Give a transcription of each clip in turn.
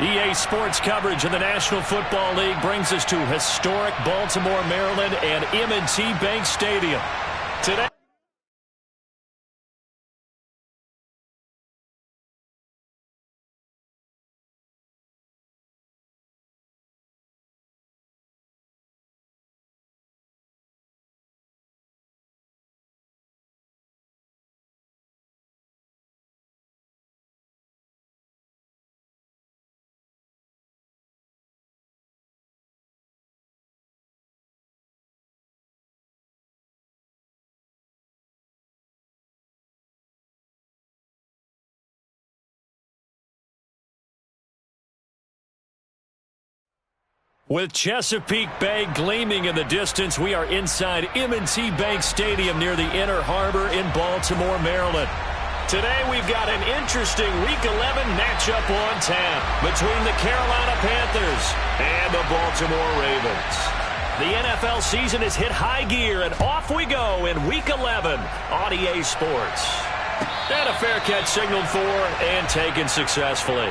EA Sports coverage of the National Football League brings us to historic Baltimore, Maryland, and M&T Bank Stadium. Today, with Chesapeake Bay gleaming in the distance, we are inside M&T Bank Stadium near the Inner Harbor in Baltimore, Maryland. Today we've got an interesting Week 11 matchup on tap between the Carolina Panthers and the Baltimore Ravens. The NFL season has hit high gear, and off we go in Week 11 on EA Sports. And a fair catch signaled for and taken successfully.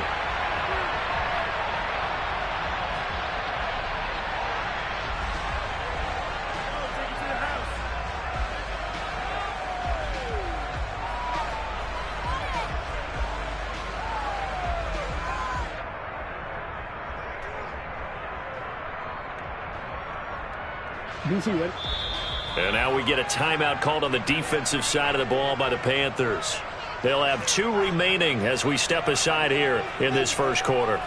And now we get a timeout called on the defensive side of the ball by the Panthers. They'll have 2 remaining as we step aside here in this first quarter.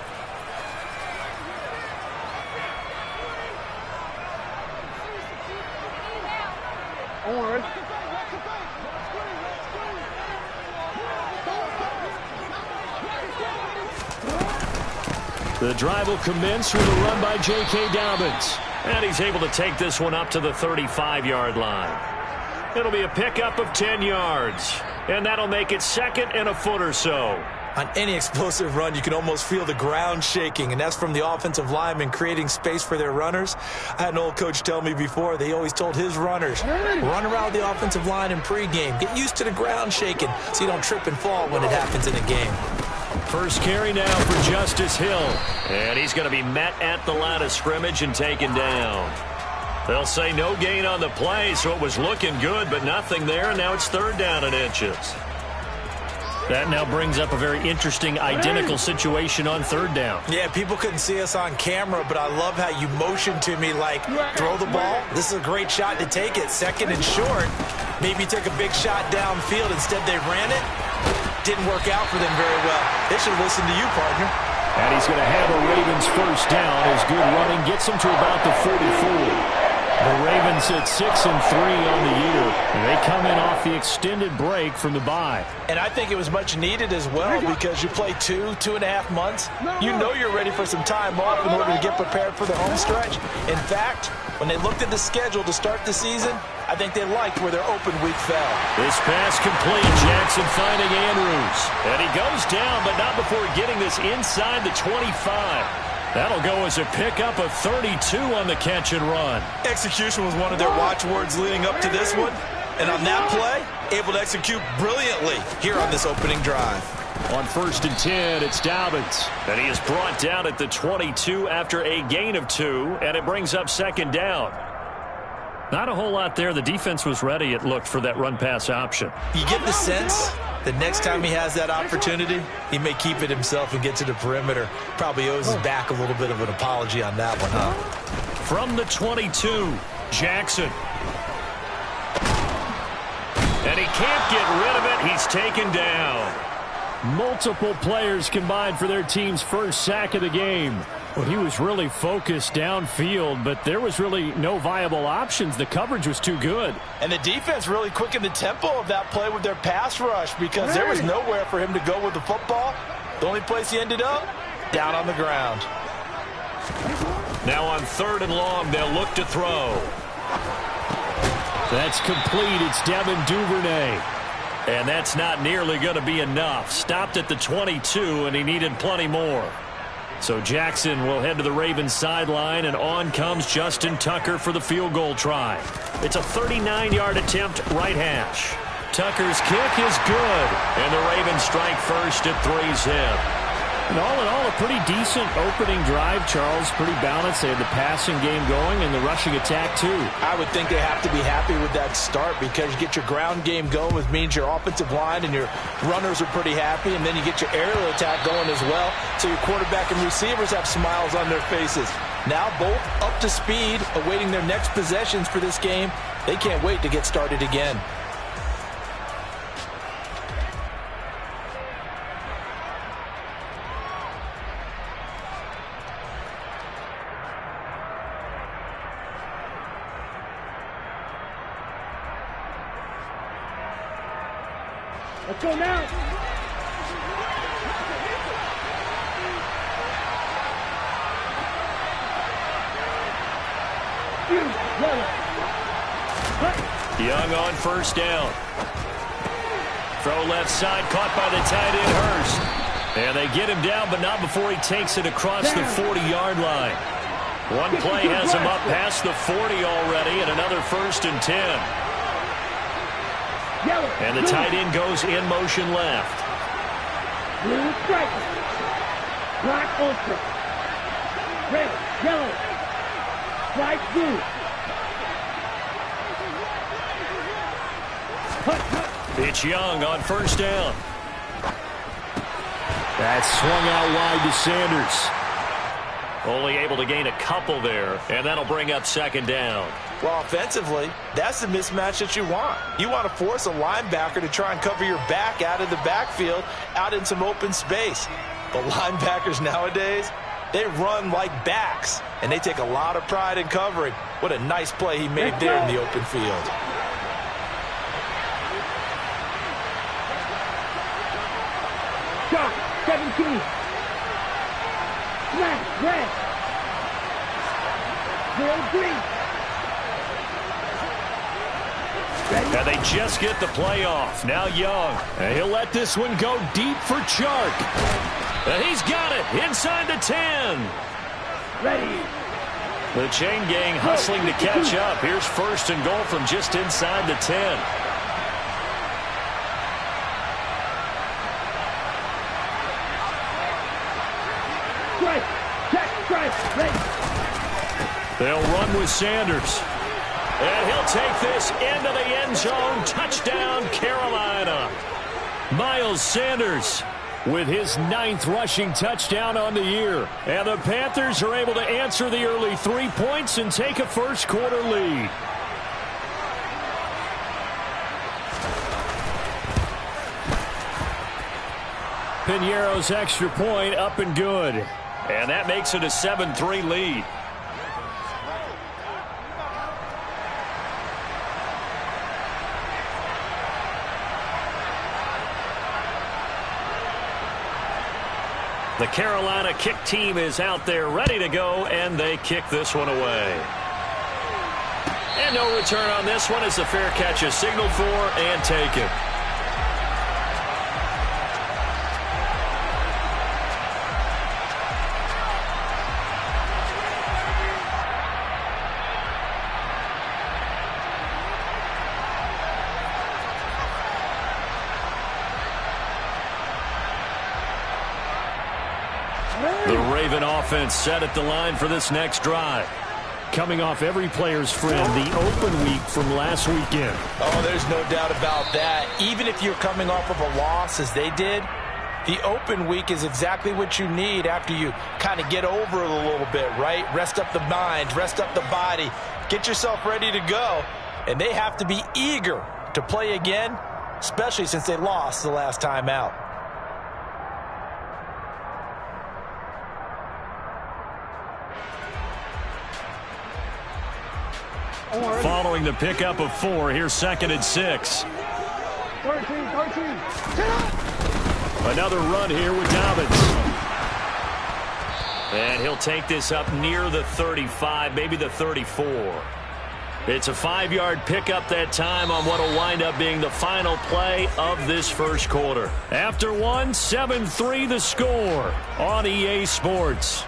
The drive will commence with a run by J.K. Dobbins. And he's able to take this one up to the 35-yard line. It'll be a pickup of 10 yards. And that'll make it second and a foot or so. On any explosive run, you can almost feel the ground shaking, and that's from the offensive linemen creating space for their runners. I had an old coach tell me before, they always told his runners, run around the offensive line in pregame. Get used to the ground shaking so you don't trip and fall when it happens in a game. First carry now for Justice Hill. And he's going to be met at the line of scrimmage and taken down. They'll say no gain on the play, so it was looking good, but nothing there, and now it's 3rd down and inches. That now brings up a very interesting identical situation on 3rd down. Yeah, people couldn't see us on camera, but I love how you motioned to me like, throw the ball. This is a great shot to take it. 2nd and short. Maybe take a big shot downfield. Instead, they ran it. Didn't work out for them very well. They should listen to you, partner. And he's going to have a Ravens first down as good running gets him to about the 44. The Ravens at 6-3 on the year. They come in off the extended break from the bye. And I think it was much needed as well because you play 2.5 months. You know you're ready for some time off in order to get prepared for the home stretch. In fact, when they looked at the schedule to start the season, I think they liked where their open week fell. This pass complete. Jackson finding Andrews. And he goes down, but not before getting this inside the 25. That'll go as a pickup of 32 on the catch and run. Execution was one of their watchwords leading up to this one. And on that play, able to execute brilliantly here on this opening drive. On 1st and 10, it's Dobbins. And he is brought down at the 22 after a gain of 2, and it brings up 2nd down. Not a whole lot there. The defense was ready, it looked, for that run-pass option. You get the sense that next time he has that opportunity, he may keep it himself and get to the perimeter. Probably owes his back a little bit of an apology on that one, huh? From the 22, Jackson. And he can't get rid of it. He's taken down. Multiple players combined for their team's first sack of the game. Well, he was really focused downfield, but there was really no viable options. The coverage was too good. And the defense really quickened the tempo of that play with their pass rush because there was nowhere for him to go with the football. The only place he ended up, down on the ground. Now on 3rd and long, they'll look to throw. That's complete. It's Devin Duvernay. And that's not nearly going to be enough. Stopped at the 22, and he needed plenty more. So Jackson will head to the Ravens sideline, and on comes Justin Tucker for the field goal try. It's a 39-yard attempt, right hash. Tucker's kick is good, and the Ravens strike first at 3's hip. And all in all, a pretty decent opening drive, Charles. Pretty balanced. They had the passing game going and the rushing attack, too. I would think they have to be happy with that start because you get your ground game going, which means your offensive line and your runners are pretty happy, and then you get your aerial attack going as well, so your quarterback and receivers have smiles on their faces. Now both up to speed, awaiting their next possessions for this game. They can't wait to get started again. Let's go now. Young on first down. Throw left side, caught by the tight end, Hurst. And they get him down, but not before he takes it across the 40-yard line. One play has him up past the 40 already, and another 1st and 10. And the tight end goes in motion left. Blue stripe. Black ultra. Red, yellow. Stripe blue. It's Young on first down. That's swung out wide to Sanders. Only able to gain a couple there, and that'll bring up second down. Well, offensively, that's the mismatch that you want. You want to force a linebacker to try and cover your back out of the backfield, out in some open space. But linebackers nowadays, they run like backs, and they take a lot of pride in covering. What a nice play he made there in the open field. Shot, 17. Flash, red. Real green. And they just get the play off. Now Young. And he'll let this one go deep for Chark. And he's got it inside the 10. Ready. The chain gang hustling to catch up. Here's 1st and goal from just inside the 10. Strike. Check. Strike. Ready. They'll run with Sanders. And he'll take this into the end zone. Touchdown, Carolina. Miles Sanders with his 9th rushing touchdown on the year. And the Panthers are able to answer the early 3 points and take a first-quarter lead. Piñeiro's extra point up and good. And that makes it a 7-3 lead. The Carolina kick team is out there ready to go, and they kick this one away. And no return on this one as the fair catch is signaled for and taken. The Raven offense set at the line for this next drive. Coming off every player's friend, the open week from last weekend. Oh, there's no doubt about that. Even if you're coming off of a loss as they did, the open week is exactly what you need after you kind of get over it a little bit, right? Rest up the mind, rest up the body, get yourself ready to go. And they have to be eager to play again, especially since they lost the last time out. Following the pickup of 4, here's 2nd and 6. 13. Another run here with Dobbins. And he'll take this up near the 35, maybe the 34. It's a 5-yard pickup that time on what will wind up being the final play of this first quarter. After one, 7-3 the score on EA Sports.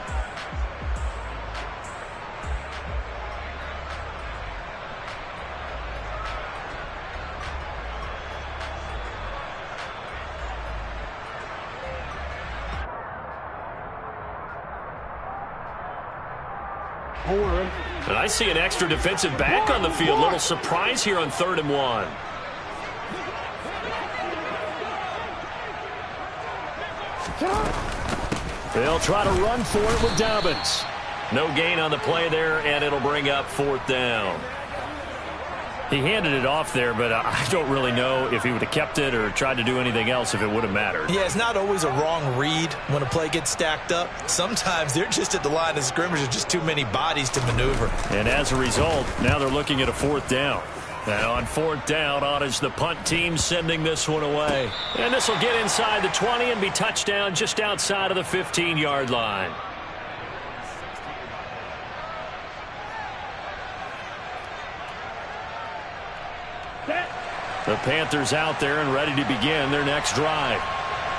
And I see an extra defensive back on the field. Little surprise here on 3rd and 1. They'll try to run for it with Dobbins. No gain on the play there, and it'll bring up 4th down. He handed it off there, but I don't really know if he would have kept it or tried to do anything else if it would have mattered. Yeah, it's not always a wrong read when a play gets stacked up. Sometimes they're just at the line of scrimmage. There's just too many bodies to maneuver. And as a result, now they're looking at a 4th down. And on 4th down, on is the punt team sending this one away. And this will get inside the 20 and be touchdown just outside of the 15-yard line. The Panthers out there and ready to begin their next drive.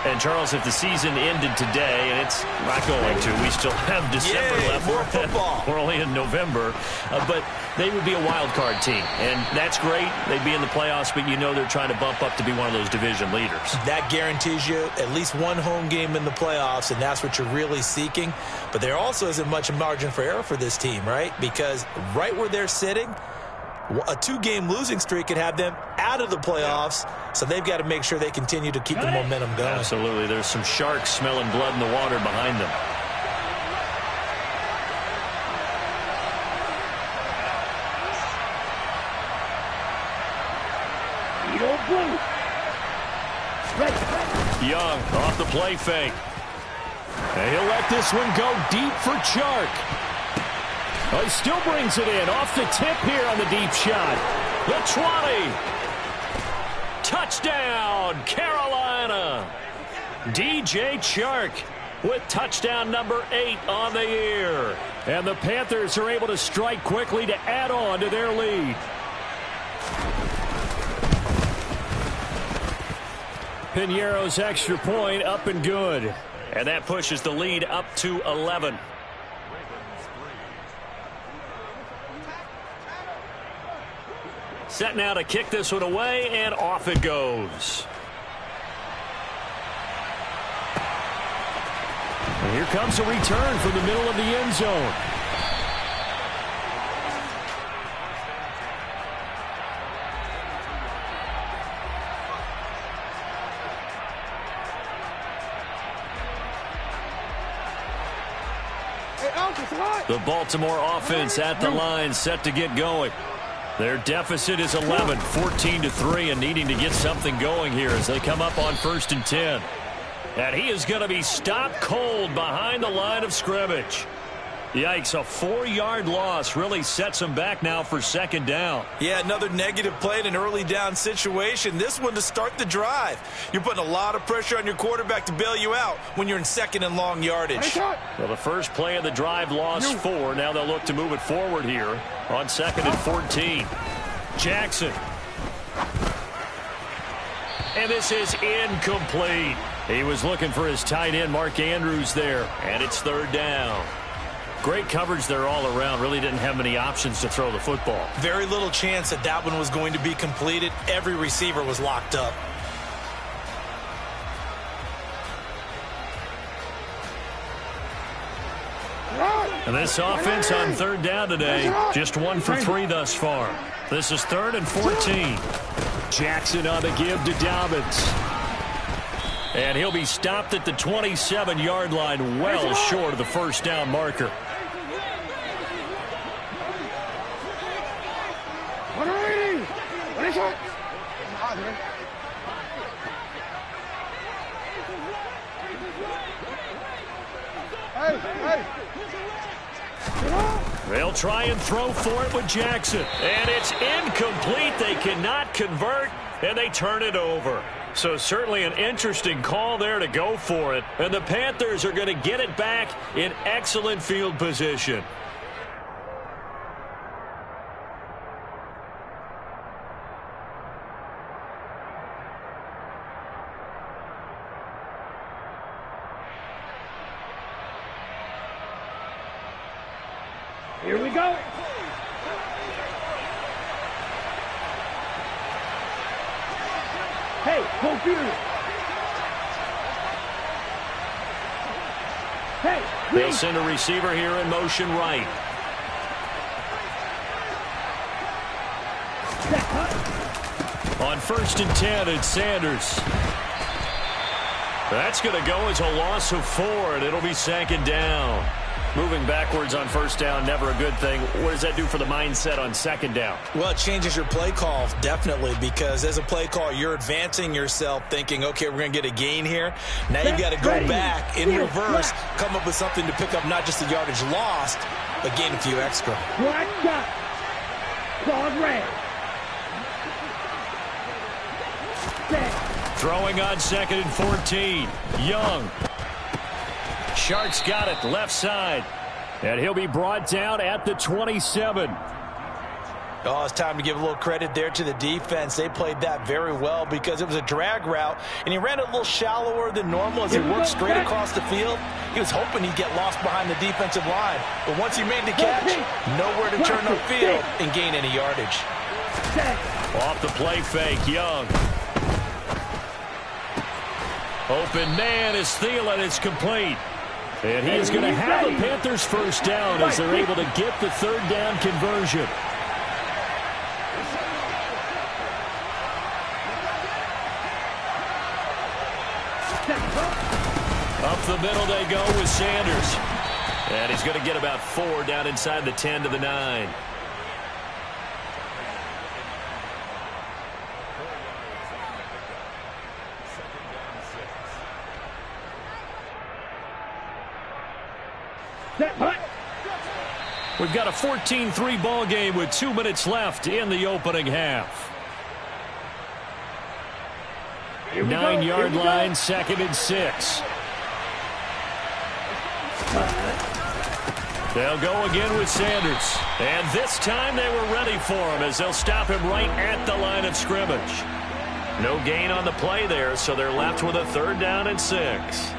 And, Charles, if the season ended today, and it's not going to, we still have December left. More football. We're only in November. But they would be a wild card team. And that's great. They'd be in the playoffs, but you know they're trying to bump up to be one of those division leaders. That guarantees you at least one home game in the playoffs, and that's what you're really seeking. But there also isn't much margin for error for this team, right? Because right where they're sitting, a 2-game losing streak could have them out of the playoffs, so they've got to make sure they continue to keep the momentum going. Absolutely. There's some sharks smelling blood in the water behind them. Young off the play fake. And he'll let this one go deep for Chark. Oh, he still brings it in off the tip here on the deep shot. The 20. Touchdown, Carolina. DJ Chark with touchdown number 8 on the year. And the Panthers are able to strike quickly to add on to their lead. Piñeiro's extra point up and good. And that pushes the lead up to 11. Set now to kick this one away, and off it goes. And here comes a return from the middle of the end zone. The Baltimore offense at the line, set to get going. Their deficit is 11, 14-3, and needing to get something going here as they come up on 1st and 10. And he is going to be stopped cold behind the line of scrimmage. Yikes, a 4-yard loss really sets him back now for 2nd down. Yeah, another negative play in an early down situation. This one to start the drive. You're putting a lot of pressure on your quarterback to bail you out when you're in 2nd and long yardage. Well, the first play of the drive lost 4. Now they'll look to move it forward here on 2nd and 14. Jackson. And this is incomplete. He was looking for his tight end, Mark Andrews, there. And it's 3rd down. Great coverage there all around. Really didn't have many options to throw the football. Very little chance that that one was going to be completed. Every receiver was locked up. And this offense on 3rd down today, just 1 for 3 thus far. This is 3rd and 14. Jackson on the give to Dobbins. And he'll be stopped at the 27-yard line, well short of the 1st down marker. They'll try and throw for it with Jackson. And it's incomplete. They cannot convert, and they turn it over. So certainly an interesting call there to go for it. And the Panthers are going to get it back in excellent field position. Here we go. Hey, go Fury. Hey, they'll send a receiver here in motion right. On 1st and 10, it's Sanders. That's going to go as a loss of 4, and it'll be 2nd down. Moving backwards on 1st down, never a good thing. What does that do for the mindset on 2nd down? Well, it changes your play call, definitely, because as a play call, you're advancing yourself thinking, okay, we're going to get a gain here. Now you've got to go back in reverse, come up with something to pick up not just the yardage lost, but gain a few extra. Throwing on 2nd and 14. Young. Shark's got it, left side. And he'll be brought down at the 27. Oh, it's time to give a little credit there to the defense. They played that very well because it was a drag route, and he ran it a little shallower than normal as he worked straight across the field. He was hoping he'd get lost behind the defensive line. But once he made the catch, nowhere to turn upfield and gain any yardage. Off the play fake, Young. Open man is Thielen. It's complete. And he is going to have the Panthers 1st down as they're able to get the 3rd down conversion. Up the middle they go with Sanders. And he's going to get about 4 down inside the 10 to the 9. We've got a 14-3 ball game with 2 minutes left in the opening half. 9-yard line, 2nd and 6. They'll go again with Sanders. And this time they were ready for him as they'll stop him right at the line of scrimmage. No gain on the play there, so they're left with a 3rd down and 6.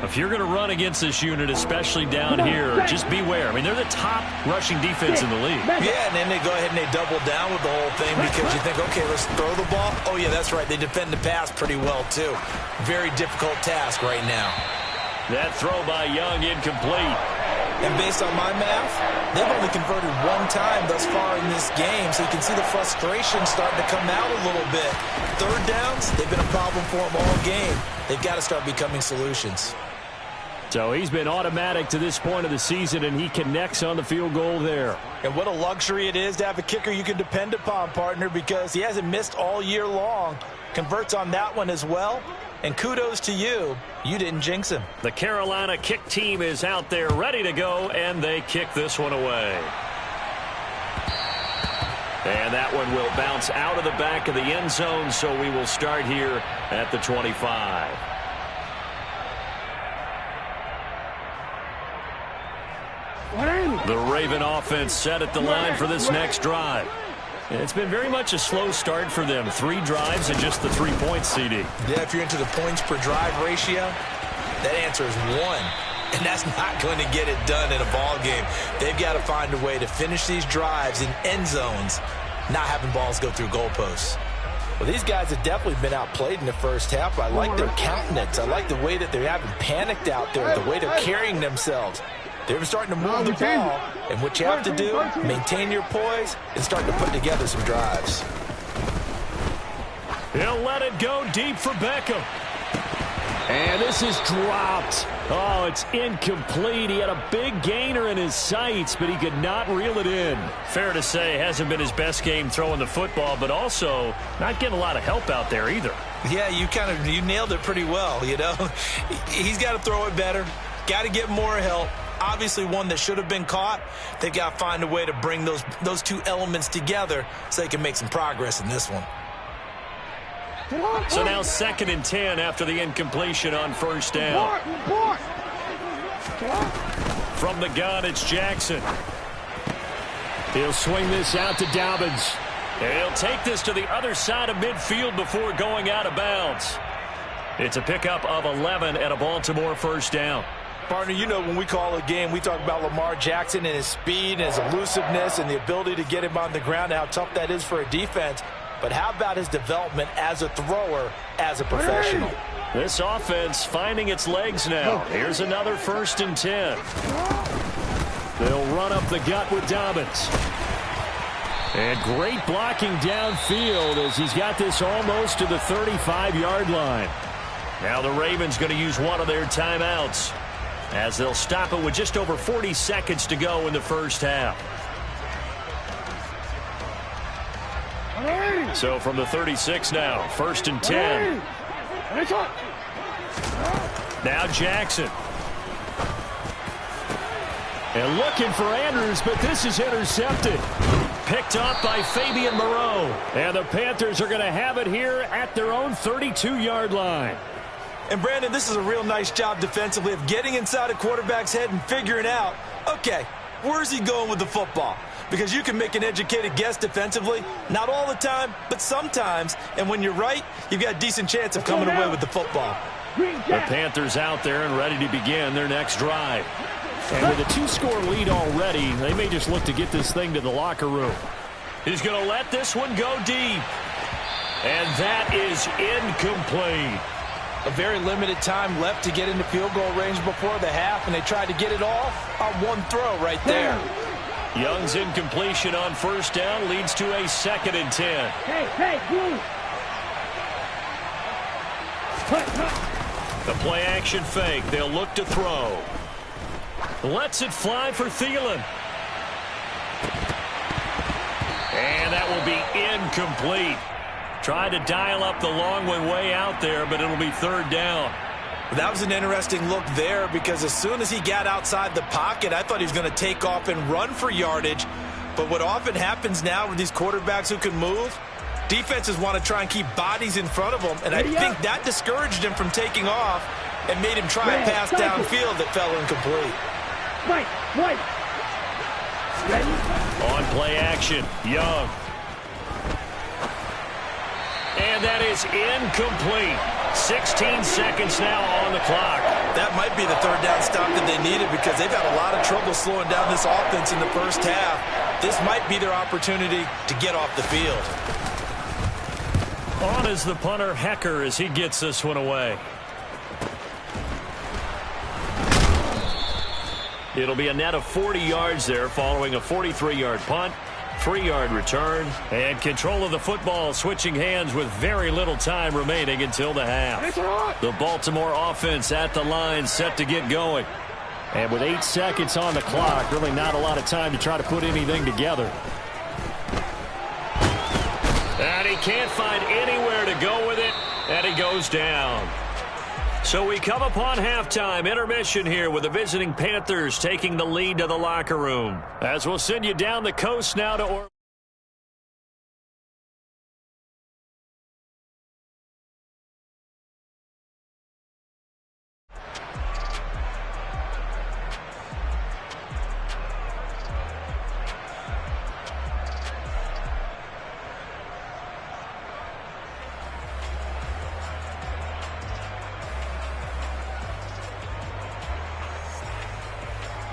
If you're going to run against this unit, especially down here, just beware. I mean, they're the top rushing defense in the league. Yeah, and then they go ahead and they double down with the whole thing because you think, okay, let's throw the ball. Oh, yeah, that's right. They defend the pass pretty well, too. Very difficult task right now. That throw by Young incomplete. And based on my math, they've only converted 1 time thus far in this game, so you can see the frustration starting to come out a little bit. 3rd downs, they've been a problem for them all game. They've got to start becoming solutions. So he's been automatic to this point of the season, and he connects on the field goal there. And what a luxury it is to have a kicker you can depend upon, partner, because he hasn't missed all year long. Converts on that one as well. And kudos to you. You didn't jinx him. The Carolina kick team is out there ready to go, and they kick this one away. And that one will bounce out of the back of the end zone, so we will start here at the 25. The Raven offense set at the line for this next drive. It's been very much a slow start for them. 3 drives and just the 3 points, CD. Yeah, if you're into the points per drive ratio, that answer is 1. And that's not going to get it done in a ball game. They've got to find a way to finish these drives in end zones, not having balls go through goalposts. Well, these guys have definitely been outplayed in the first half. I like their countenance. I like the way that they haven't panicked out there, the way they're carrying themselves. They're starting to move the ball, and what you have to do, maintain your poise and start to put together some drives. He'll let it go deep for Beckham. And this is dropped. Oh, it's incomplete. He had a big gainer in his sights, but he could not reel it in. Fair to say, hasn't been his best game throwing the football, but also not getting a lot of help out there either. Yeah, you nailed it pretty well, you know. He's got to throw it better, got to get more help. Obviously one that should have been caught. They've got to find a way to bring those 2 elements together so they can make some progress in this one. So now 2nd and 10 after the incompletion on 1st down. From the gun, it's Jackson. He'll swing this out to Dobbins. And he'll take this to the other side of midfield before going out of bounds. It's a pickup of 11 and a Baltimore 1st down. Partner, you know when we call a game, we talk about Lamar Jackson and his speed and his elusiveness and the ability to get him on the ground and how tough that is for a defense. But how about his development as a thrower, as a professional? This offense finding its legs now. Here's another 1st and 10. They'll run up the gut with Dobbins. And great blocking downfield as he's got this almost to the 35-yard line. Now the Ravens going to use one of their timeouts as they'll stop it with just over 40 seconds to go in the first half. So from the 36 now, 1st and 10. Now Jackson. And looking for Andrews, but this is intercepted. Picked up by Fabian Moreau. And the Panthers are going to have it here at their own 32-yard line. And, Brandon, this is a real nice job defensively of getting inside a quarterback's head and figuring out, okay, where's he going with the football? Because you can make an educated guess defensively, not all the time, but sometimes. And when you're right, you've got a decent chance of coming away with the football. The Panthers out there and ready to begin their next drive. And with a 2-score lead already, they may just look to get this thing to the locker room. He's going to let this one go deep. And that is incomplete. A very limited time left to get into field goal range before the half, and they tried to get it all on one throw right there. Young's incompletion on 1st down leads to a 2nd and 10. The play-action fake. They'll look to throw. Lets it fly for Thielen. And that will be incomplete. Tried to dial up the long one way out there, but it'll be 3rd down. That was an interesting look there because as soon as he got outside the pocket, I thought he was going to take off and run for yardage. But what often happens now with these quarterbacks who can move, defenses want to try and keep bodies in front of them, and I think that discouraged him from taking off and made him try a pass downfield that fell incomplete. On play action, Young. And that is incomplete. 16 seconds now on the clock. That might be the 3rd down stop that they needed because they've had a lot of trouble slowing down this offense in the first half. This might be their opportunity to get off the field. On is the punter, Hecker, as he gets this one away. It'll be a net of 40 yards there following a 43-yard punt. 3-yard return, and control of the football switching hands with very little time remaining until the half. The Baltimore offense at the line set to get going. And with 8 seconds on the clock, really not a lot of time to try to put anything together. And he can't find anywhere to go with it, and he goes down. So we come upon halftime intermission here with the visiting Panthers taking the lead to the locker room. As we'll send you down the coast now to Orlando.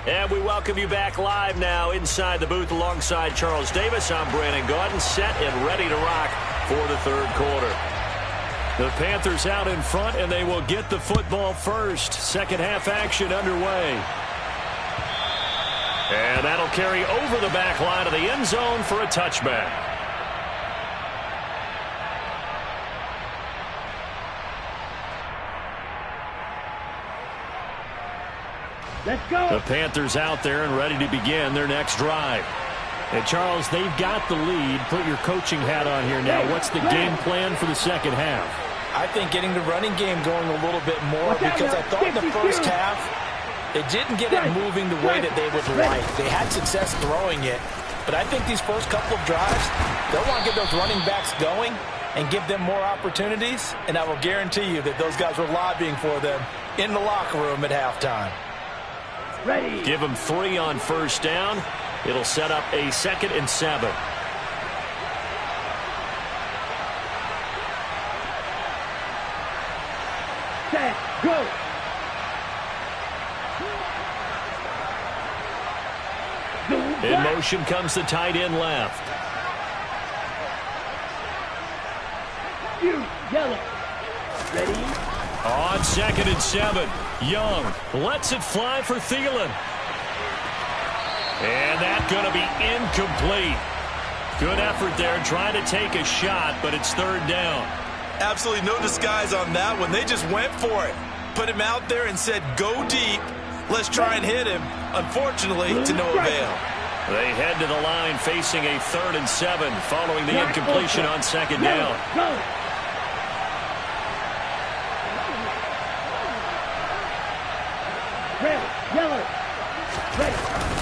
And we welcome you back live now inside the booth alongside Charles Davis. I'm Brandon Gaudin, set and ready to rock for the 3rd quarter. The Panthers out in front, and they will get the football first. 2nd half action underway. And that'll carry over the back line of the end zone for a touchback. Let's go. The Panthers out there and ready to begin their next drive. And, Charles, they've got the lead. Put your coaching hat on here now. What's the game plan for the 2nd half? I think getting the running game going a little bit more because I thought in the first half they didn't get it moving the way that they would like. They had success throwing it. But I think these first couple of drives, they'll want to get those running backs going and give them more opportunities. And I will guarantee you that those guys were lobbying for them in the locker room at halftime. Ready. Give them 3 on 1st down. It'll set up a 2nd and 7. Set. Go. In motion comes the tight end left. Yellow. Ready. On 2nd and 7, Young lets it fly for Thielen. And that's going to be incomplete. Good effort there, trying to take a shot, but it's third down. Absolutely no disguise on that one. They just went for it. Put him out there and said, go deep. Let's try and hit him. Unfortunately, to no avail. They head to the line facing a 3rd and 7 following the incompletion on second down.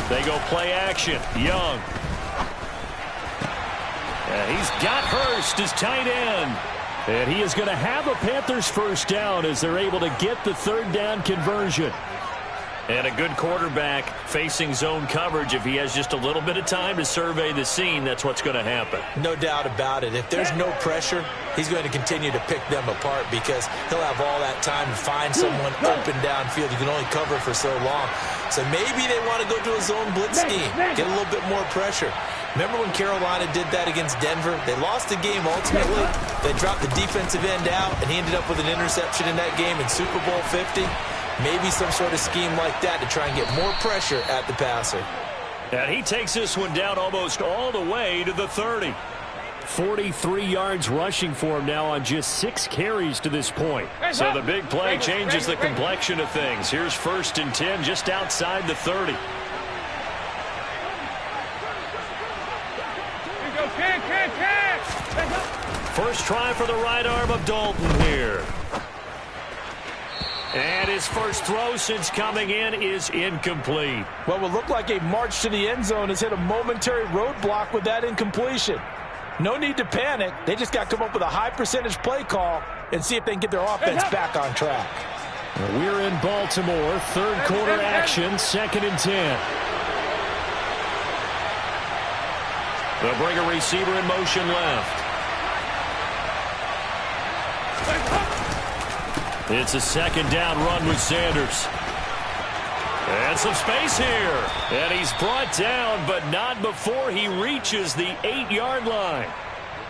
They go play action. Young. He's got Hurst as tight end. And he is going to have a Panthers first down as they're able to get the 3rd down conversion. And a good quarterback facing zone coverage. If he has just a little bit of time to survey the scene, that's what's going to happen. No doubt about it. If there's no pressure, he's going to continue to pick them apart because he'll have all that time to find someone open downfield. You can only cover for so long. So maybe they want to go to a zone blitz scheme, get a little bit more pressure. Remember when Carolina did that against Denver? They lost the game ultimately. They dropped the defensive end out, and he ended up with an interception in that game in Super Bowl 50. Maybe some sort of scheme like that to try and get more pressure at the passer. And he takes this one down almost all the way to the 30. 43 yards rushing for him now on just 6 carries to this point. So the big play changes the complexion of things. Here's 1st and 10 just outside the 30. First try for the right arm of Dalton here. And his first throw since coming in is incomplete. What will look like a march to the end zone has hit a momentary roadblock with that incompletion. No need to panic. They just got to come up with a high percentage play call and see if they can get their offense back on track. We're in Baltimore. 3rd quarter action. 2nd and 10. They'll bring a receiver in motion left. It's a 2nd down run with Sanders. And some space here. And he's brought down, but not before he reaches the 8-yard line.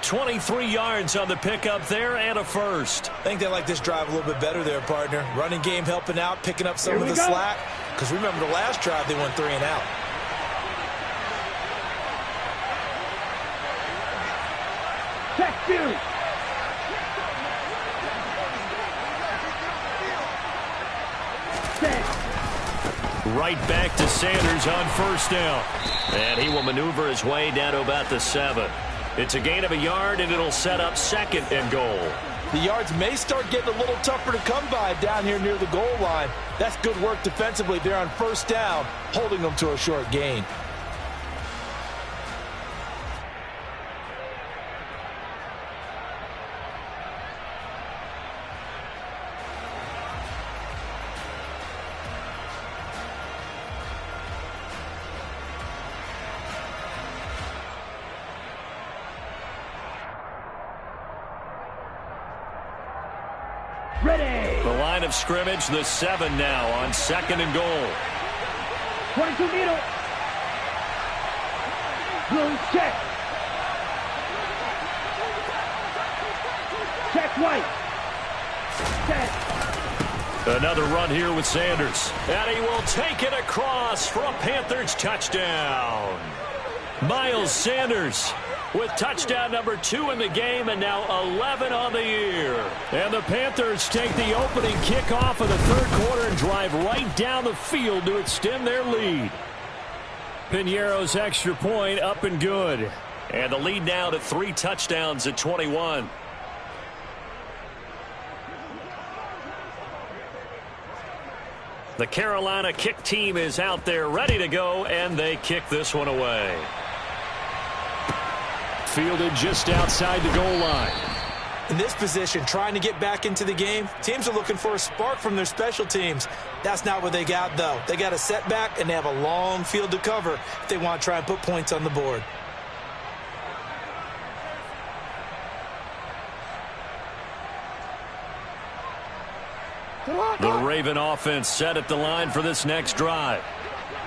23 yards on the pickup there and a first. I think they like this drive a little bit better there, partner. Running game helping out, picking up some of the slack. Because remember the last drive, they went 3 and out. Check 2. Right back to Sanders on 1st down. And he will maneuver his way down to about the 7. It's a gain of a yard, and it'll set up 2nd and goal. The yards may start getting a little tougher to come by down here near the goal line. That's good work defensively there on 1st down, holding them to a short gain. Ready. The line of scrimmage, the 7 now on 2nd and goal. 22 meter. Blue check. Check right. Check. Another run here with Sanders. And he will take it across for a Panthers touchdown. Miles Sanders with touchdown number 2 in the game, and now 11 on the year. And the Panthers take the opening kickoff of the 3rd quarter and drive right down the field to extend their lead. Piñeiro's extra point up and good. And the lead now to 3 touchdowns at 21. The Carolina kick team is out there ready to go, and they kick this one away. Fielded just outside the goal line. In this position, trying to get back into the game, teams are looking for a spark from their special teams. That's not what they got, though. They got a setback, and they have a long field to cover if they want to try and put points on the board. The Raven offense set at the line for this next drive.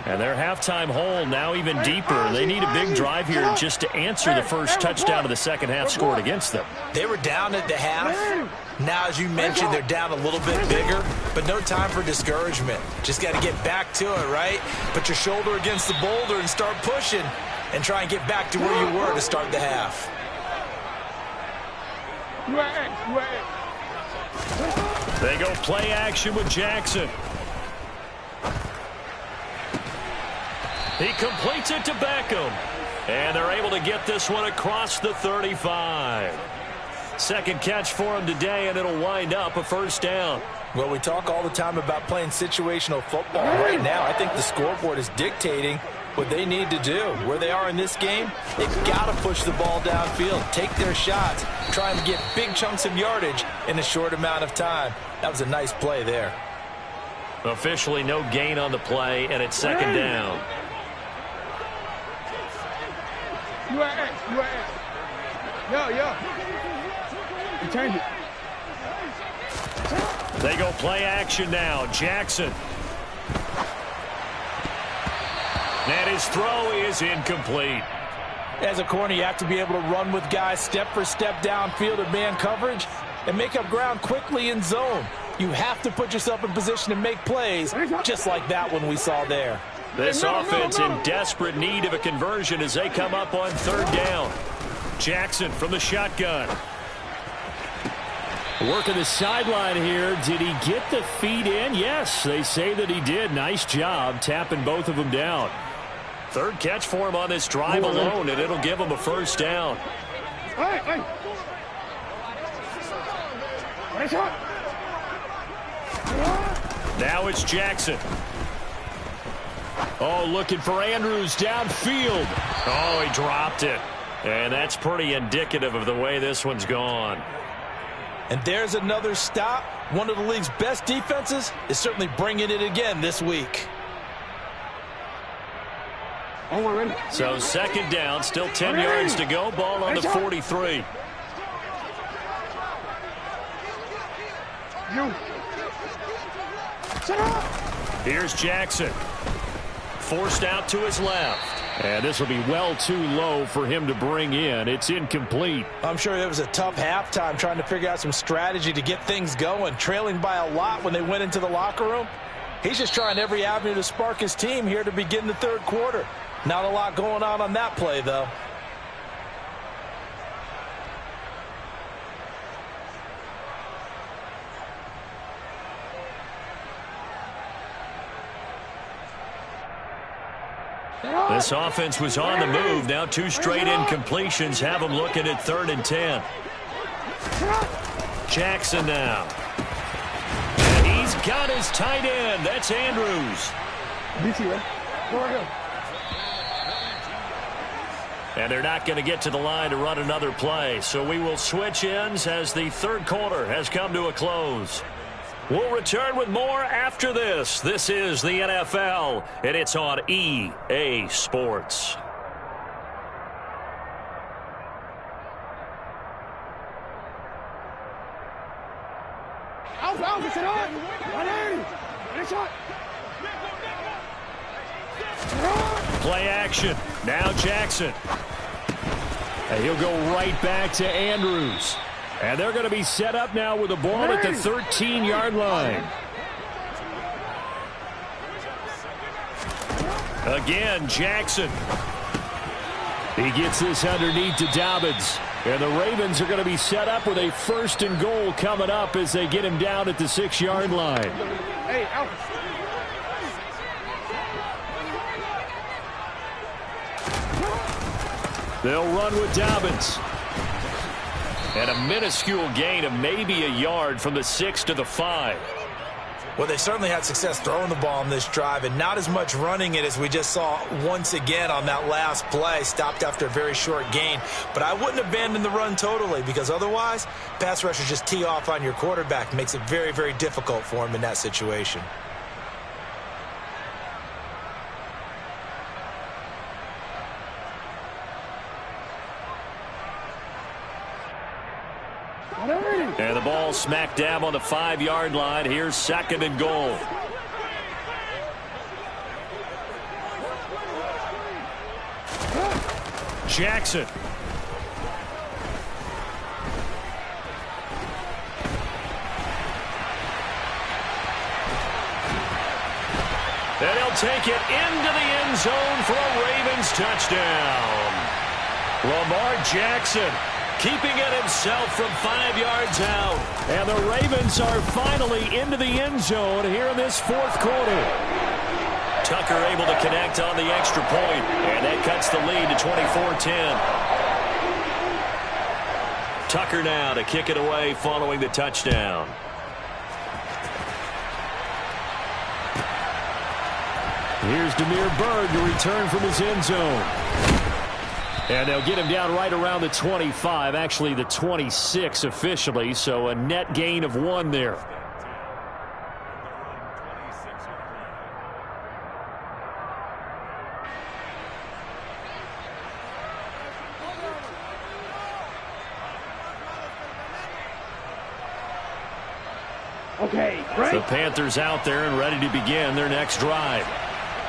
And their halftime hole now even deeper. They need a big drive here just to answer the first touchdown of the second half scored against them. They were down at the half. Now, as you mentioned, they're down a little bit bigger, but no time for discouragement. Just got to get back to it, right? Put your shoulder against the boulder and start pushing. and try and get back to where you were to start the half. They go play action with Jackson. He completes it to Beckham. And they're able to get this one across the 35. Second catch for him today, and it'll wind up a first down. Well, we talk all the time about playing situational football. Right now, I think the scoreboard is dictating what they need to do. Where they are in this game, they've got to push the ball downfield, take their shots, try and get big chunks of yardage in a short amount of time. That was a nice play there. Officially no gain on the play, and it's second down. Change it. They go play action now. Jackson. And his throw is incomplete. As a corner, you have to be able to run with guys step for step downfield in man coverage and make up ground quickly in zone. You have to put yourself in position to make plays, just like that one we saw there. This offense in desperate need of a conversion as they come up on third down. Jackson from the shotgun. Working the sideline here. Did he get the feet in? Yes, they say that he did. Nice job tapping both of them down. Third catch for him on this drive alone, and it'll give him a first down. Now it's Jackson. Oh, looking for Andrews downfield. Oh, he dropped it. And that's pretty indicative of the way this one's gone. And there's another stop. One of the league's best defenses is certainly bringing it again this week. So second down, still 10 yards to go. Ball on the 43. Here's Jackson. Forced out to his left. And this will be well too low for him to bring in. It's incomplete. I'm sure it was a tough halftime trying to figure out some strategy to get things going. Trailing by a lot when they went into the locker room. He's just trying every avenue to spark his team here to begin the third quarter. Not a lot going on that play, though. This offense was on the move. Now two straight incompletions have them looking at 3rd and 10. Jackson now. And he's got his tight end. That's Andrews. And they're not going to get to the line to run another play. So we will switch ends as the third quarter has come to a close. We'll return with more after this. This is the NFL, and it's on EA Sports. Play action. Now Jackson. And he'll go right back to Andrews. And they're going to be set up now with the ball at the 13-yard line. Again, Jackson. He gets this underneath to Dobbins. And the Ravens are going to be set up with a 1st and goal coming up as they get him down at the 6-yard line. Hey, out. They'll run with Dobbins. And a minuscule gain of maybe a yard from the 6 to the 5. Well, they certainly had success throwing the ball on this drive and not as much running it as we just saw once again on that last play. Stopped after a very short gain. But I wouldn't abandon the run totally because otherwise, pass rushers just tee off on your quarterback. Makes it very, very difficult for him in that situation. And the ball smack dab on the 5-yard line. Here's 2nd and goal. Jackson. And he'll take it into the end zone for a Ravens touchdown. Lamar Jackson keeping it himself from 5 yards out. And the Ravens are finally into the end zone here in this fourth quarter. Tucker able to connect on the extra point, and that cuts the lead to 24-10. Tucker now to kick it away following the touchdown. Here's Damiere Byrd to return from his end zone. And they'll get him down right around the 25, actually the 26 officially, so a net gain of 1 there. Okay, great. The Panthers out there and ready to begin their next drive.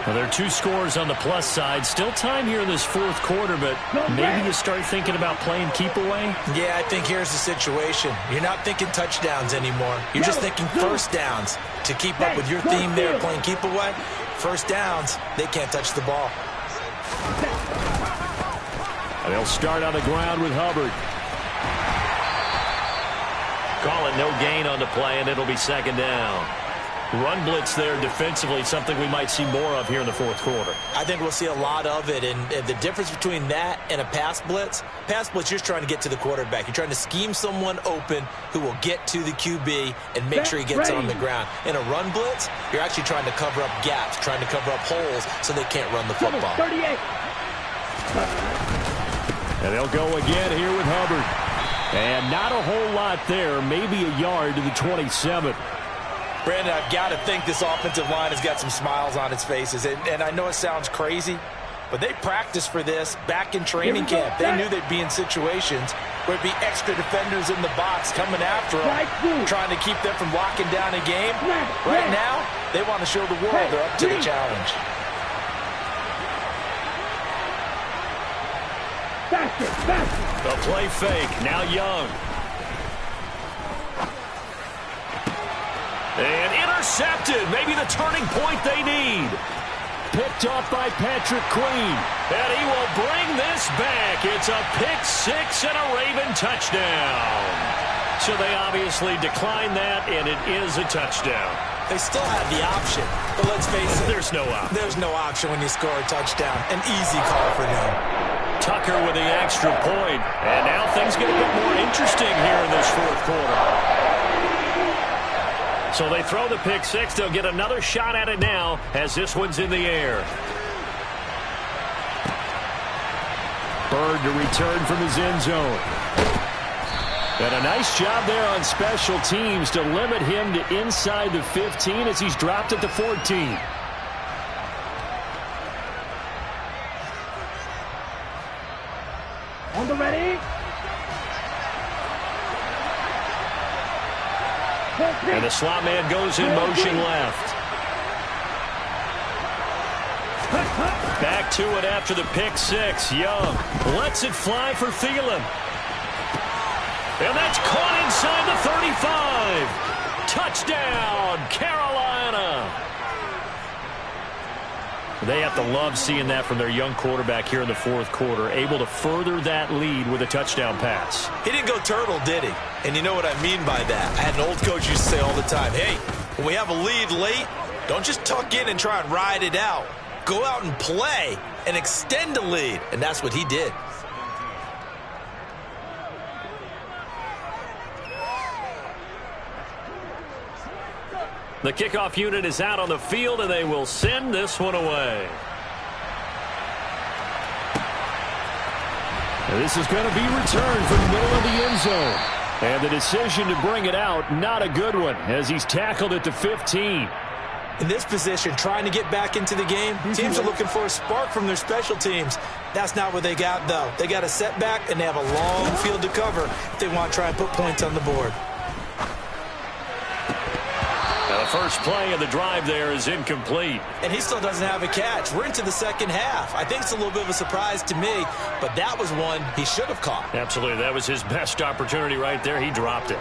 Well, there are 2 scores on the plus side. Still time here in this fourth quarter, but maybe you start thinking about playing keep away? Yeah, I think here's the situation. You're not thinking touchdowns anymore. You're just thinking first downs. To keep up with your theme there, playing keep away, first downs, they can't touch the ball. And they'll start on the ground with Hubbard. Call it no gain on the play, and it'll be second down. Run blitz there defensively, something we might see more of here in the fourth quarter. I think we'll see a lot of it, and the difference between that and a pass blitz, you're just trying to get to the quarterback. You're trying to scheme someone open who will get to the QB and make sure he gets on the ground. In a run blitz, you're actually trying to cover up gaps, trying to cover up holes so they can't run the football. 38. And they'll go again here with Hubbard. And not a whole lot there, maybe a yard to the 27. Brandon, I've got to think this offensive line has got some smiles on its faces. And I know it sounds crazy, but they practiced for this back in training camp. They knew they'd be in situations where it'd be extra defenders in the box coming after them, trying to keep them from locking down a game. Right now, they want to show the world they're up to the challenge. The play fake, now Young. And intercepted, maybe the turning point they need. Picked off by Patrick Queen. And he will bring this back. It's a pick six and a Raven touchdown. So they obviously declined that, and it is a touchdown. They still have the option, but let's face it. There's no option. There's no option when you score a touchdown. An easy call for them. Tucker with the extra point. And now things get a bit more interesting here in this fourth quarter. So they throw the pick six. They'll get another shot at it now as this one's in the air. Byrd to return from his end zone. And a nice job there on special teams to limit him to inside the 15 as he's dropped at the 14. On the ready. And the slot man goes in motion left. Back to it after the pick six. Young lets it fly for Thielen. And that's caught inside the 35. Touchdown, Carolina. They have to love seeing that from their young quarterback here in the fourth quarter, able to further that lead with a touchdown pass. He didn't go turtle, did he? And you know what I mean by that. I had an old coach used to say all the time, hey, when we have a lead late, don't just tuck in and try and ride it out. Go out and play and extend the lead. And that's what he did. The kickoff unit is out on the field, and they will send this one away. And this is going to be returned from the middle of the end zone. And the decision to bring it out, not a good one, as he's tackled at the 15. In this position, trying to get back into the game, teams are looking for a spark from their special teams. That's not what they got, though. They got a setback, and they have a long field to cover if they want to try and put points on the board. The first play of the drive there is incomplete. And he still doesn't have a catch. We're into the second half. I think it's a little bit of a surprise to me, but that was one he should have caught. Absolutely. That was his best opportunity right there. He dropped it.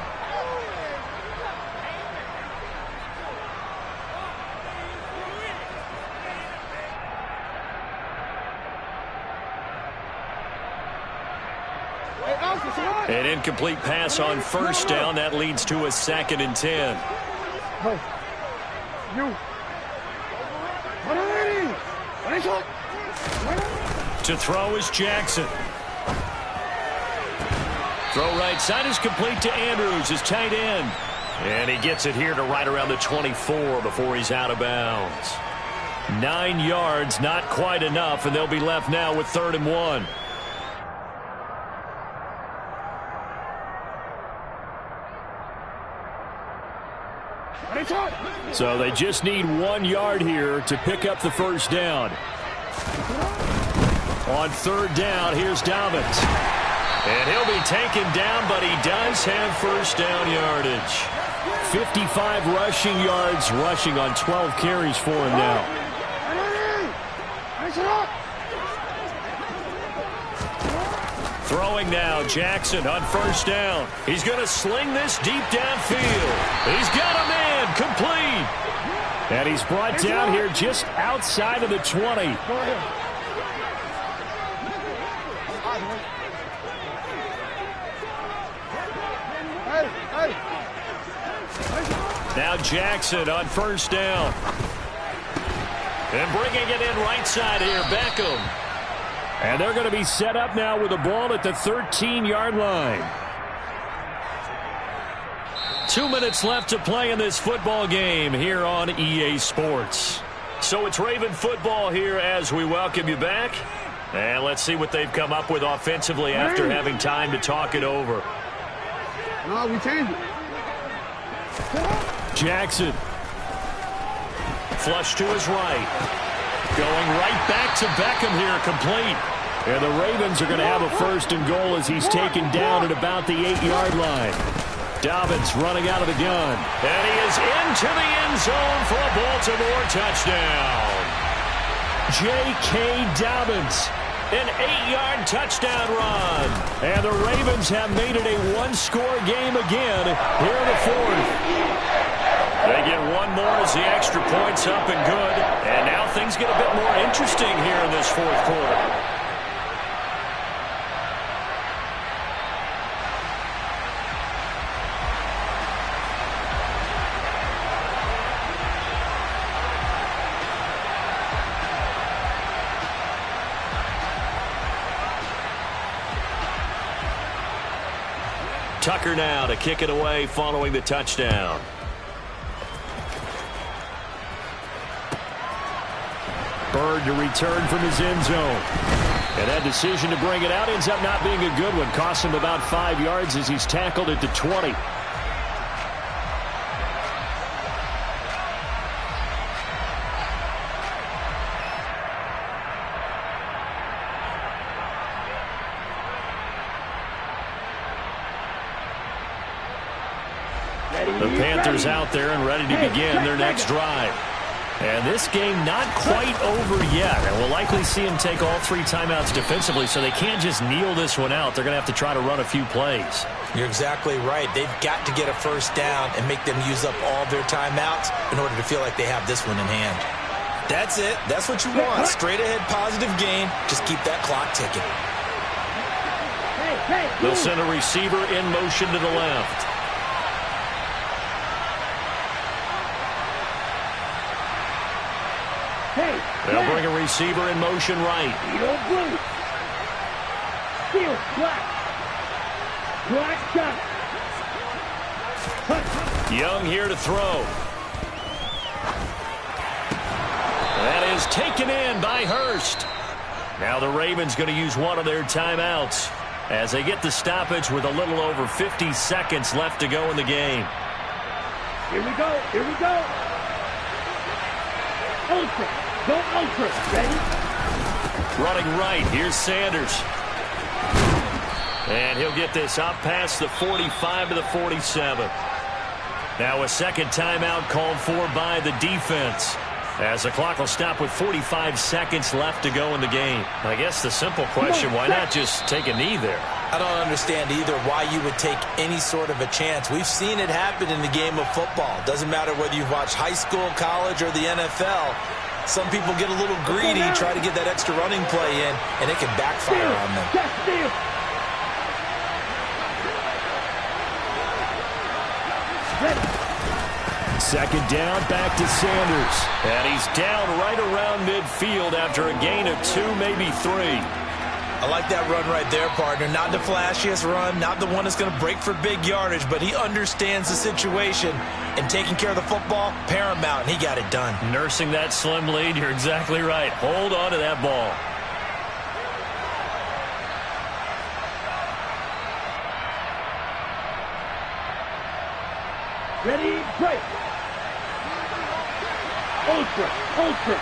An incomplete pass on first down. That leads to a 2nd and 10. To throw is Jackson. Throw right side is complete to Andrews, his tight end. And he gets it here to right around the 24 before he's out of bounds. 9 yards, not quite enough, and they'll be left now with 3rd and 1. So they just need 1 yard here to pick up the first down. On 3rd down, here's Dobbins. And he'll be taken down, but he does have first down yardage. 55 rushing yards rushing on 12 carries for him now. Throwing now, Jackson on first down. He's going to sling this deep downfield. He's got a man, complete. And he's brought down here just outside of the 20. Now Jackson on first down. And bringing it in right side here, Beckham. And they're going to be set up now with the ball at the 13-yard line. 2 minutes left to play in this football game here on EA Sports. So it's Raven football here as we welcome you back. And let's see what they've come up with offensively after having time to talk it over. No, we changed it. Jackson. Flush to his right. Going right back to Beckham here, complete. And the Ravens are going to have a 1st and goal as he's taken down at about the 8-yard line. Dobbins running out of the gun. And he is into the end zone for a Baltimore touchdown. J.K. Dobbins. An 8-yard touchdown run. And the Ravens have made it a 1-score game again here in the 4th. They get one more as the extra point's up and good. And now things get a bit more interesting here in this 4th quarter. Tucker now to kick it away following the touchdown. Bird to return from his end zone. And that decision to bring it out ends up not being a good one. Costs him about 5 yards as he's tackled at the 20. The Panthers out there and ready to begin their next drive. And this game not quite over yet. And we'll likely see them take all 3 timeouts defensively, so they can't just kneel this one out. They're going to have to try to run a few plays. You're exactly right. They've got to get a first down and make them use up all their timeouts in order to feel like they have this one in hand. That's it. That's what you want. Straight ahead positive game. Just keep that clock ticking. They'll send a receiver in motion to the left. They'll bring a receiver in motion right. Young here to throw. That is taken in by Hurst. Now the Ravens going to use one of their timeouts as they get the stoppage with a little over 50 seconds left to go in the game. Here we go. Here we go. Ultra. Go ultra. Ready? Running right. Here's Sanders. And he'll get this up past the 45 to the 47. Now a second timeout called for by the defense, as the clock will stop with 45 seconds left to go in the game. I guess the simple question, why not just take a knee there? I don't understand either why you would take any sort of a chance. We've seen it happen in the game of football. Doesn't matter whether you've watched high school, college, or the NFL. Some people get a little greedy, try to get that extra running play in, and it can backfire on them. Second down, back to Sanders. And he's down right around midfield after a gain of 2, maybe 3. I like that run right there, partner. Not the flashiest run, not the one that's going to break for big yardage, but he understands the situation, and taking care of the football, paramount, and he got it done. Nursing that slim lead, you're exactly right. Hold on to that ball. Ready, break. Ultra, ultra.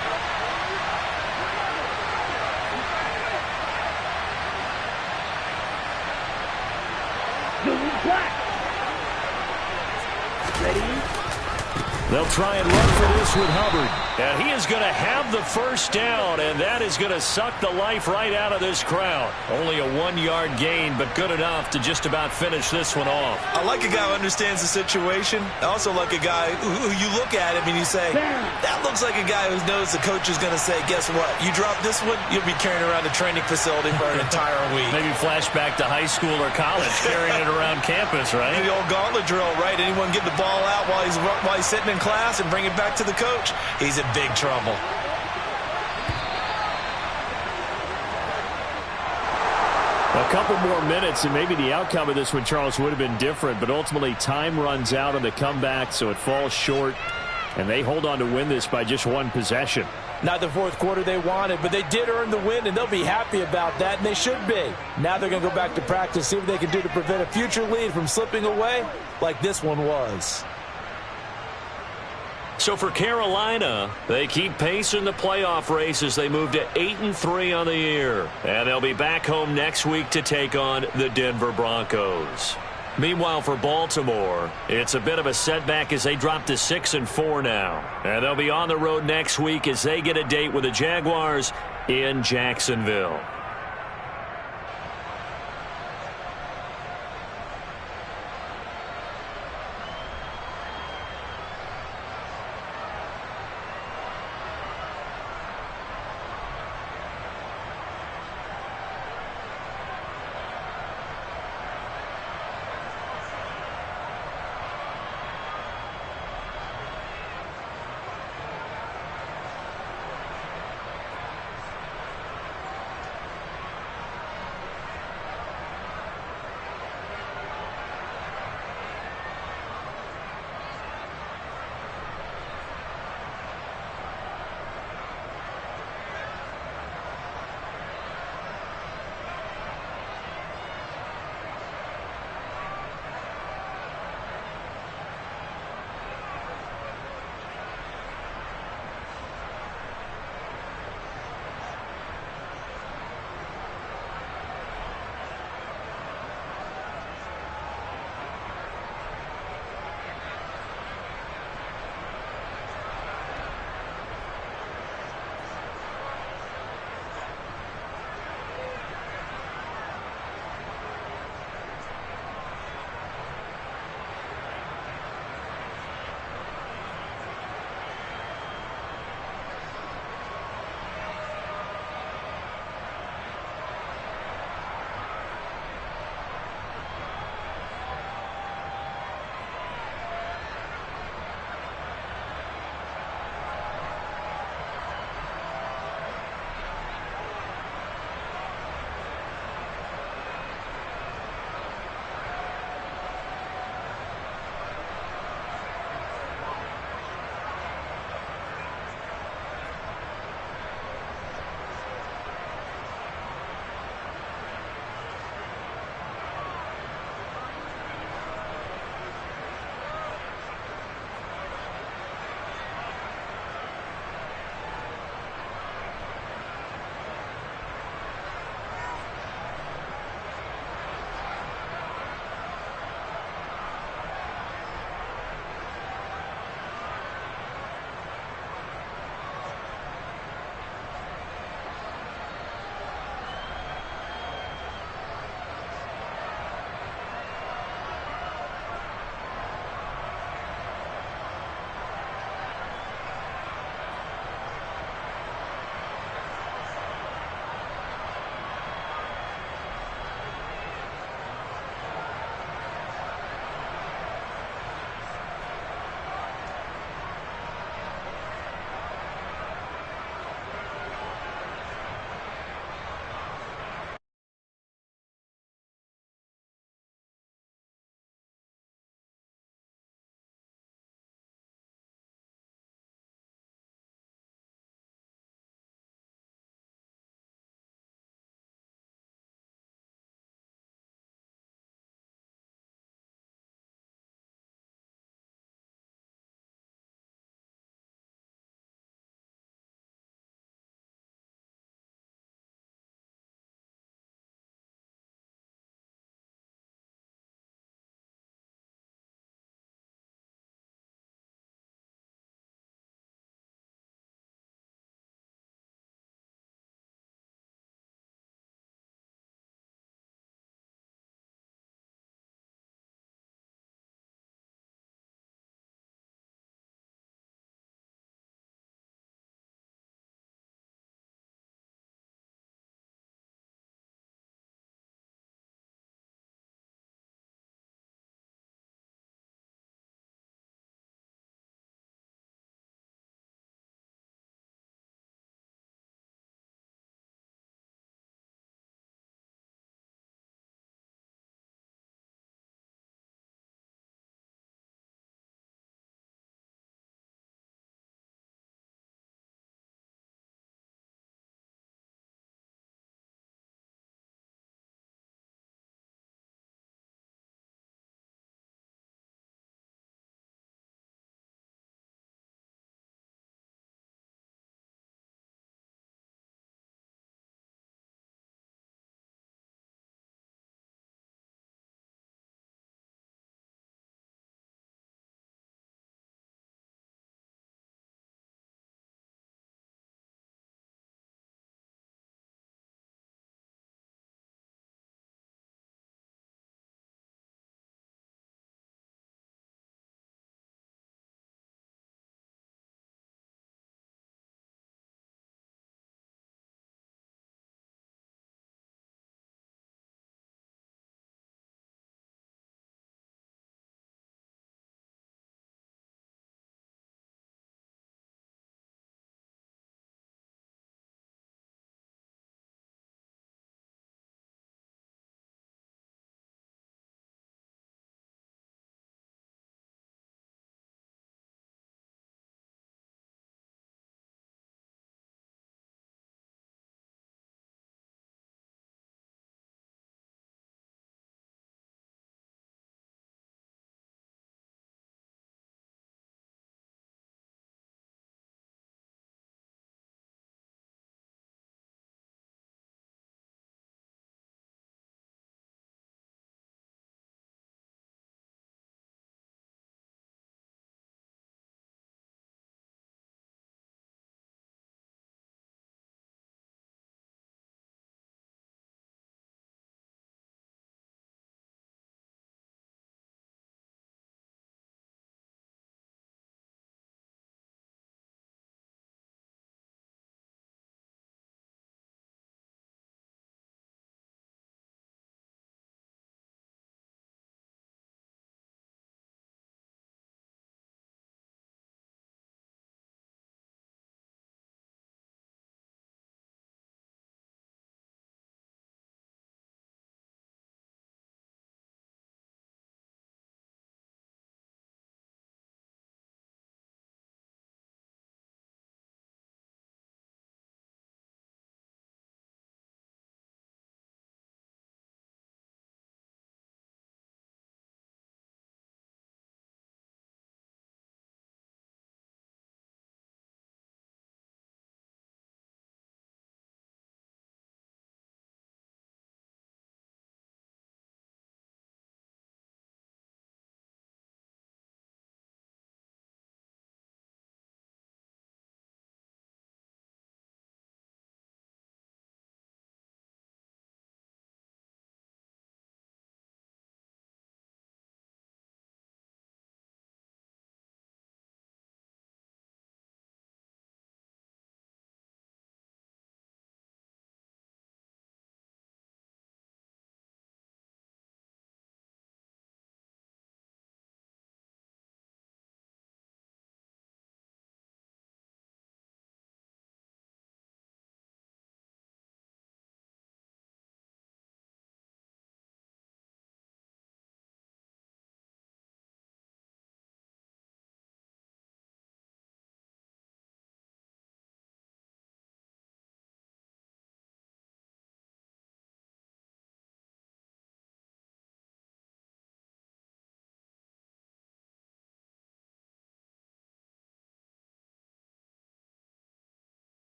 Doing black. Ready. They'll try and run for this with Hubbard. And he is going to have the first down, and that is going to suck the life right out of this crowd. Only a 1-yard gain, but good enough to just about finish this one off. I like a guy who understands the situation. I also like a guy who you look at him and you say, that looks like a guy who knows the coach is going to say, guess what? You drop this one, you'll be carrying around the training facility for an entire week. Maybe flashback to high school or college, carrying it around campus, right? The old gauntlet drill, right? Anyone get the ball out while he's sitting in class and bring it back to the coach? He's in big trouble. A couple more minutes, and maybe the outcome of this one, Charles, would have been different, but ultimately time runs out on the comeback, so it falls short, and they hold on to win this by just 1 possession. Not the fourth quarter they wanted, but they did earn the win, and they'll be happy about that, and they should be. Now they're going to go back to practice, see what they can do to prevent a future lead from slipping away like this one was. So for Carolina, they keep pace in the playoff race as they move to 8-3 on the year. And they'll be back home next week to take on the Denver Broncos. Meanwhile, for Baltimore, it's a bit of a setback as they drop to 6-4 now. And they'll be on the road next week as they get a date with the Jaguars in Jacksonville.